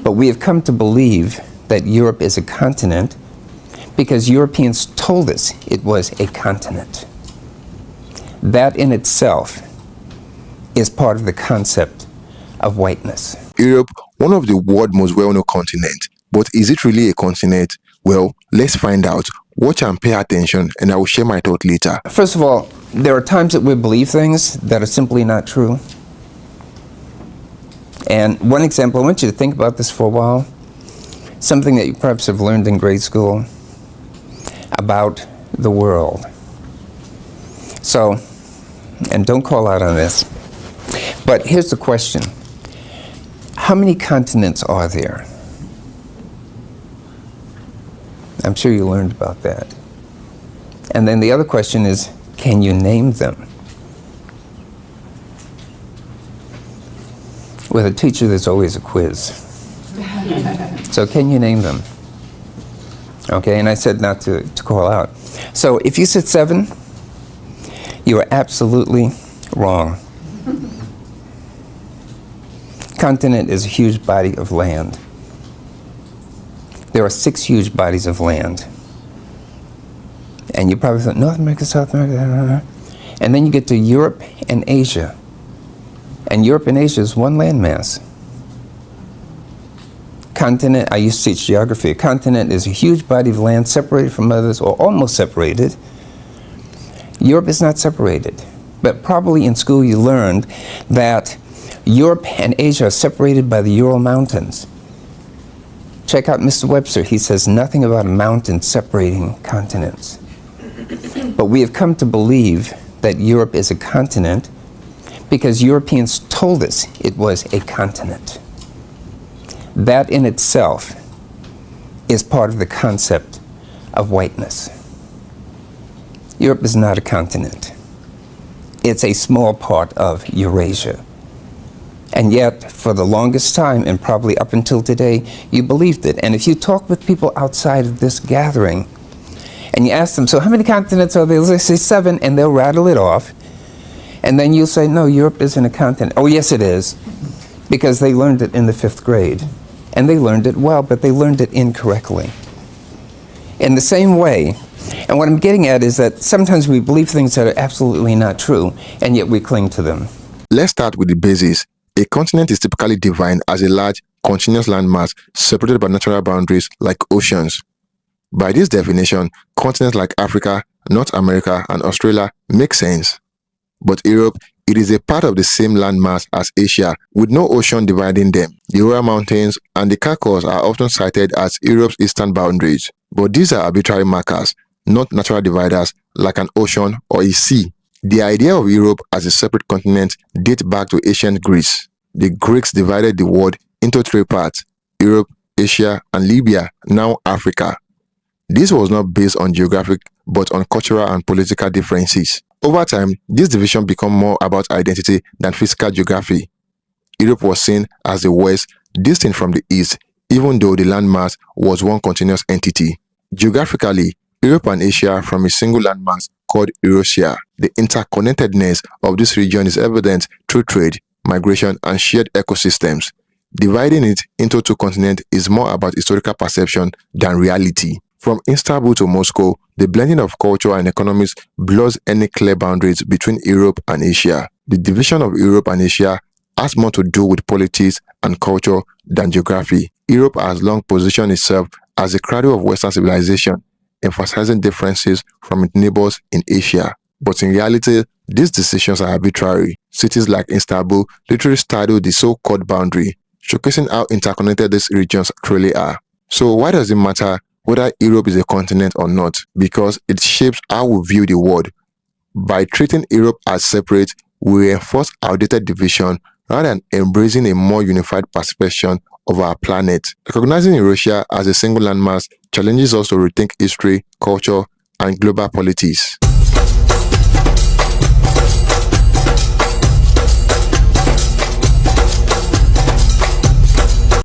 But we have come to believe that Europe is a continent because Europeans told us it was a continent. That in itself is part of the concept of whiteness. Europe, one of the world's most well-known continents. But is it really a continent? Well, let's find out. Watch and pay attention, and I will share my thought later. First of all, there are times that we believe things that are simply not true. And one example, I want you to think about this for a while. Something that you perhaps have learned in grade school about the world. So, and don't call out on this, but here's the question. How many continents are there? I'm sure you learned about that. And then the other question is, can you name them? With a teacher, there's always a quiz. So can you name them? Okay, and I said not to call out. So if you said 7, you are absolutely wrong. Continent is a huge body of land. There are 6 huge bodies of land. And you probably thought North America, South America, and then you get to Europe and Asia. And Europe and Asia is one landmass. Continent, I used to teach geography. A continent is a huge body of land separated from others, or almost separated. Europe is not separated. But probably in school you learned that Europe and Asia are separated by the Ural Mountains. Check out Mr. Webster. He says nothing about a mountain separating continents. But we have come to believe that Europe is a continent because Europeans told us it was a continent. That in itself is part of the concept of whiteness. Europe is not a continent. It's a small part of Eurasia. And yet, for the longest time, and probably up until today, you believed it. And if you talk with people outside of this gathering, and you ask them, so how many continents are there? They'll say 7, and they'll rattle it off. And then you'll say, no, Europe isn't a continent. Oh, yes, it is. Because they learned it in the 5th grade. And they learned it well, but they learned it incorrectly. In the same way, and what I'm getting at is that sometimes we believe things that are absolutely not true, and yet we cling to them. Let's start with the basis. A continent is typically defined as a large, continuous landmass separated by natural boundaries like oceans. By this definition, continents like Africa, North America, and Australia make sense. But Europe, it is a part of the same landmass as Asia, with no ocean dividing them. The Ural Mountains and the Caucasus are often cited as Europe's eastern boundaries. But these are arbitrary markers, not natural dividers like an ocean or a sea. The idea of Europe as a separate continent dates back to ancient Greece. The Greeks divided the world into 3 parts: Europe, Asia, and Libya, now Africa. This was not based on geographic, but on cultural and political differences. Over time, this division became more about identity than physical geography. Europe was seen as the West, distinct from the East, even though the landmass was one continuous entity. Geographically, Europe and Asia from a single landmass called Eurasia. The interconnectedness of this region is evident through trade, migration, and shared ecosystems. Dividing it into 2 continents is more about historical perception than reality. From Istanbul to Moscow, the blending of culture and economies blurs any clear boundaries between Europe and Asia. The division of Europe and Asia has more to do with politics and culture than geography. Europe has long positioned itself as the cradle of Western civilization, emphasizing differences from its neighbors in Asia. But in reality, these decisions are arbitrary. Cities like Istanbul literally straddle the so-called boundary, showcasing how interconnected these regions truly are. So why does it matter whether Europe is a continent or not? Because it shapes how we view the world. By treating Europe as separate, we reinforce outdated division rather than embracing a more unified perception of our planet. Recognizing Eurasia as a single landmass challenges us to rethink history, culture, and global politics.